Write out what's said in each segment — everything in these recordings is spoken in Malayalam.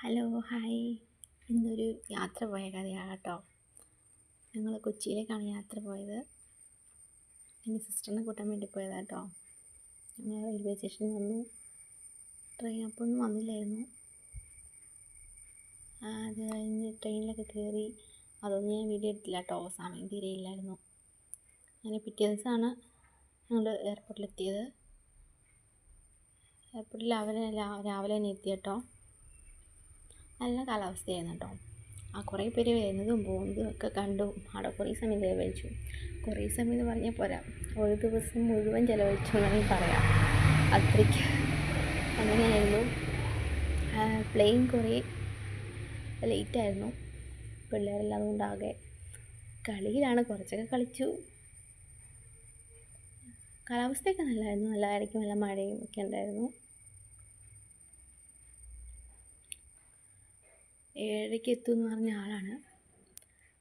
Hello hi. ഇന്നൊരു യാത്ര പോയ കഥയാണ് കേട്ടോ. ഞങ്ങൾ കൊച്ചിയിലേക്കാണ് യാത്ര പോയത്. എൻ്റെ സിസ്റ്ററിനെ കൂട്ടാൻ വേണ്ടി പോയതാണ് കേട്ടോ. ഞങ്ങൾ റെയിൽവേ സ്റ്റേഷനിൽ വന്നു. ട്രെയിൻ അപ്പോഴൊന്നും വന്നില്ലായിരുന്നു. അത് കഴിഞ്ഞ് ട്രെയിനിലൊക്കെ കയറി. അതൊന്നും ഞാൻ വീഡിയോ എടുത്തില്ല കേട്ടോ, സമയം തീരെ ഇല്ലായിരുന്നു. അങ്ങനെ പിറ്റേ ദിവസമാണ് ഞങ്ങൾ എയർപോർട്ടിലെത്തിയത്. എയർപോർട്ടിൽ രാവിലെ തന്നെ എത്തി കേട്ടോ. നല്ല കാലാവസ്ഥയായിരുന്നു കേട്ടോ. കുറേ പേര് വരുന്നതും പോകുന്നതും ഒക്കെ കണ്ടു. അവിടെ കുറേ സമയം ചിലവഴിച്ചു. കുറേ സമയം എന്ന് പറഞ്ഞാൽ പോരാ, ഒരു ദിവസം മുഴുവൻ ചിലവഴിച്ചു എന്നാണെങ്കിൽ പറയാം. അത്രയ്ക്ക് അങ്ങനെയായിരുന്നു. പ്ലെയിൻ കുറേ ലേറ്റായിരുന്നു. പിള്ളേരെല്ലാം കൊണ്ടാകെ കളിയിലാണ്. കുറച്ചൊക്കെ കളിച്ചു. കാലാവസ്ഥയൊക്കെ നല്ലതായിരുന്നു. ഇടയ്ക്ക് നല്ല മഴയും ഒക്കെ ഉണ്ടായിരുന്നു. 7:30 എത്തുമെന്ന് പറഞ്ഞ ആളാണ്.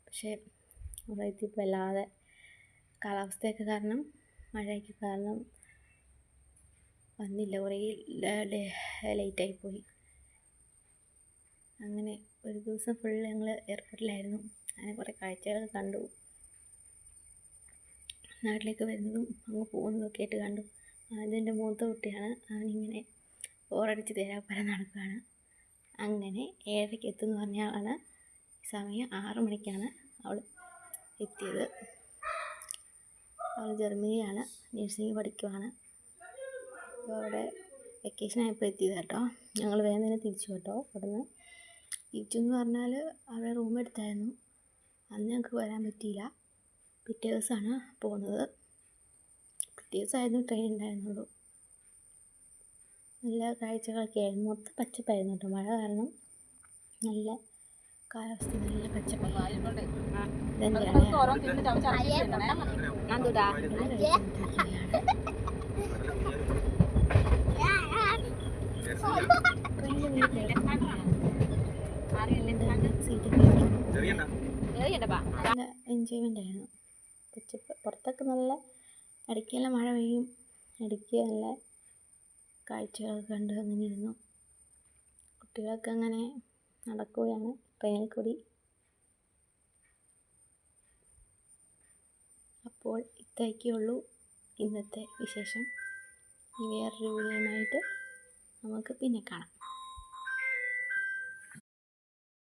പക്ഷേ അവിടെ എത്തിയപ്പോൾ വല്ലാതെ കാലാവസ്ഥയൊക്കെ കാരണം, മഴയൊക്കെ കാരണം വന്നില്ല. കുറേ ലേറ്റായിപ്പോയി. അങ്ങനെ ഒരു ദിവസം ഫുൾ ഞങ്ങൾ എയർപോർട്ടിലായിരുന്നു. അങ്ങനെ കുറേ കാഴ്ചകൾ കണ്ടു. നാട്ടിലേക്ക് വരുന്നതും അങ്ങ് പോകുന്നതൊക്കെ ആയിട്ട് കണ്ടു. അതെൻ്റെ മൂത്ത കുട്ടിയാണ്. അവനിങ്ങനെ ബോറടിച്ച് തേരാപ്പാര നടക്കുകയാണ്. അങ്ങനെ 7:30 എത്തുമെന്ന് പറഞ്ഞ ആളാണ്. സമയം 6 മണിക്കാണ് അവൾ എത്തിയത്. അവൾ ജർമ്മനിയാണ്, നഴ്സിംഗ് പഠിക്കുവാണ്. അപ്പോൾ അവിടെ വെക്കേഷനായപ്പോൾ എത്തിയത് കേട്ടോ. ഞങ്ങൾ വേഗം തന്നെ തിരിച്ചു കേട്ടോ. അവിടുന്ന് തിരിച്ചെന്ന് പറഞ്ഞാൽ അവിടെ റൂം എടുത്തായിരുന്നു. അന്ന് ഞങ്ങൾക്ക് വരാൻ പറ്റിയില്ല. പിറ്റേ ദിവസമാണ് പോകുന്നത്. പിറ്റേ ദിവസമായിരുന്നു ട്രെയിൻ ഉണ്ടായിരുന്നുള്ളൂ. നല്ല കാഴ്ചകളൊക്കെ ആയിരുന്നു. മൊത്തം പച്ചപ്പായിരുന്നു കേട്ടോ. മഴ കാരണം നല്ല കാലാവസ്ഥ, നല്ല പച്ചപ്പായിരുന്നു. നല്ല എൻജോയ്മെൻ്റ് ആയിരുന്നു. പച്ചപ്പ്, പുറത്തൊക്കെ നല്ല ഇടയ്ക്കെല്ലാം മഴ പെയ്യും, ഇടയ്ക്ക് നല്ല കാഴ്ചകളൊക്കെ കണ്ട് അങ്ങനെ ഇരുന്നു. കുട്ടികളൊക്കെ അങ്ങനെ നടക്കുകയാണ് ട്രെയിനിൽ കൂടി. അപ്പോൾ ഇത്രയൊക്കെയുള്ളൂ ഇന്നത്തെ വിശേഷം. വേറൊരു വീഡിയോയുമായിട്ട് നമുക്ക് പിന്നെ കാണാം.